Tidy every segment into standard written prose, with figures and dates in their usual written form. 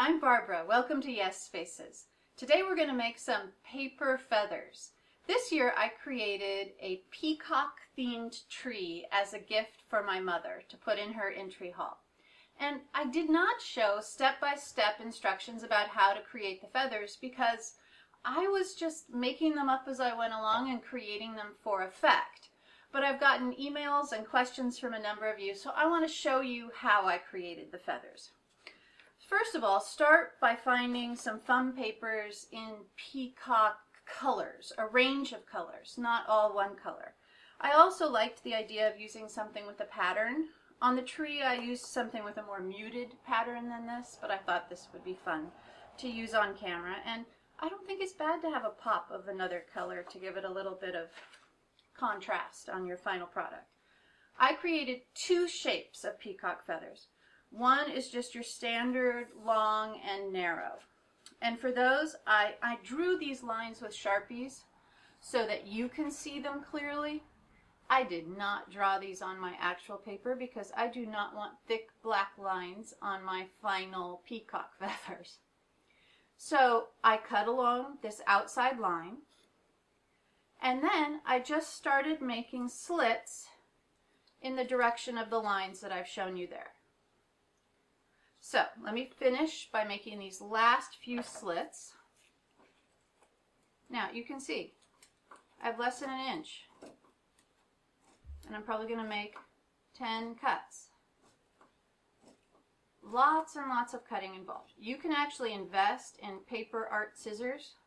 I'm Barbara. Welcome to Yes Spaces. Today we're going to make some paper feathers. This year I created a peacock themed tree as a gift for my mother to put in her entry hall. And I did not show step-by-step instructions about how to create the feathers because I was just making them up as I went along and creating them for effect. But I've gotten emails and questions from a number of you, so I want to show you how I created the feathers. First of all, start by finding some foam papers in peacock colors, a range of colors, not all one color. I also liked the idea of using something with a pattern. On the tree I used something with a more muted pattern than this, but I thought this would be fun to use on camera, and I don't think it's bad to have a pop of another color to give it a little bit of contrast on your final product. I created two shapes of peacock feathers. One is just your standard long and narrow. And for those, I drew these lines with Sharpies so that you can see them clearly. I did not draw these on my actual paper because I do not want thick black lines on my final peacock feathers. So I cut along this outside line, and then I just started making slits in the direction of the lines that I've shown you there. So let me finish by making these last few slits. Now you can see I have less than an inch, and I'm probably going to make 10 cuts. Lots and lots of cutting involved. You can actually invest in paper art scissors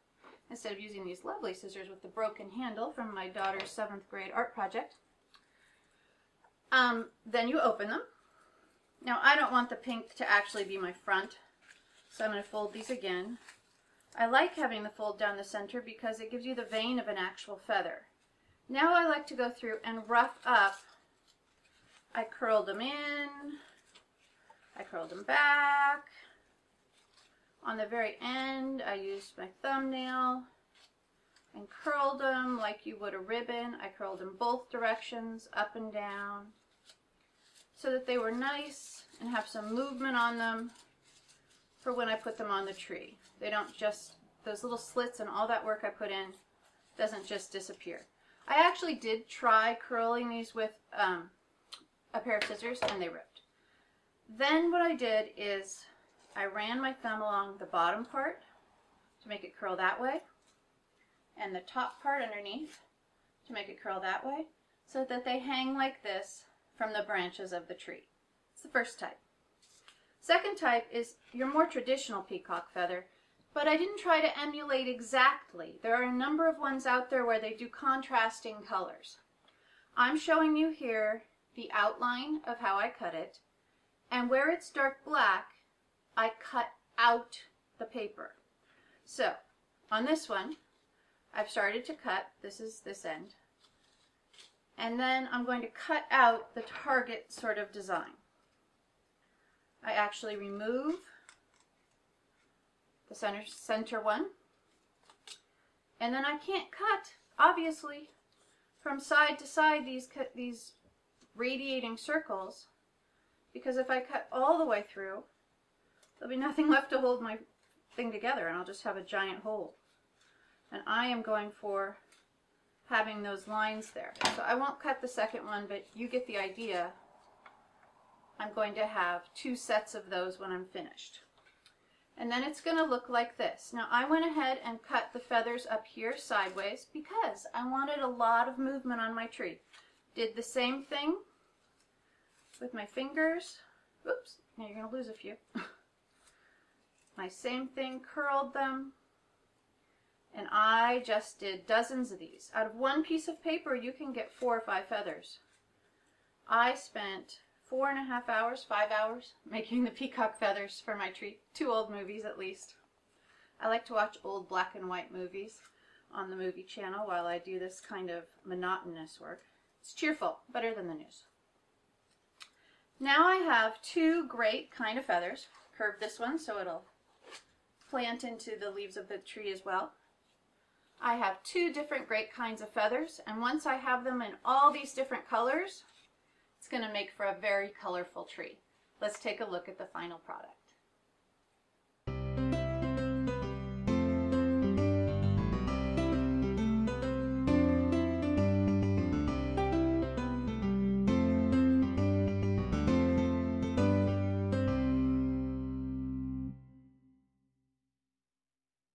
instead of using these lovely scissors with the broken handle from my daughter's 7th grade art project. Then you open them. Now I don't want the pink to actually be my front, so I'm going to fold these again. I like having the fold down the center because it gives you the vein of an actual feather. Now I like to go through and rough up. I curled them in, I curled them back. On the very end I used my thumbnail and curled them like you would a ribbon. I curled them both directions, up and down, so that they were nice and have some movement on them for when I put them on the tree. They don't just, those little slits and all that work I put in doesn't just disappear. I actually did try curling these with a pair of scissors and they ripped. Then what I did is I ran my thumb along the bottom part to make it curl that way, and the top part underneath to make it curl that way, so that they hang like this from the branches of the tree. It's the first type. Second type is your more traditional peacock feather, but I didn't try to emulate exactly. There are a number of ones out there where they do contrasting colors. I'm showing you here the outline of how I cut it, and where it's dark black, I cut out the paper. So on this one, I've started to cut. This is this end. And then I'm going to cut out the target sort of design. I actually remove the center one, and then I can't cut, obviously, from side to side these radiating circles, because if I cut all the way through, there'll be nothing left to hold my thing together, and I'll just have a giant hole. And I am going for having those lines there. So I won't cut the second one, but you get the idea. I'm going to have two sets of those when I'm finished. And then it's going to look like this. Now I went ahead and cut the feathers up here sideways because I wanted a lot of movement on my tree. Did the same thing with my fingers. Oops, now you're going to lose a few. My same thing, curled them. And I just did dozens of these. Out of one piece of paper, you can get 4 or 5 feathers. I spent 4.5 hours, 5 hours, making the peacock feathers for my tree. 2 old movies at least. I like to watch old black and white movies on the movie channel while I do this kind of monotonous work. It's cheerful, better than the news. Now I have 2 great kind of feathers. Curve this one so it'll plant into the leaves of the tree as well. I have 2 different great kinds of feathers, and once I have them in all these different colors, it's going to make for a very colorful tree. Let's take a look at the final product.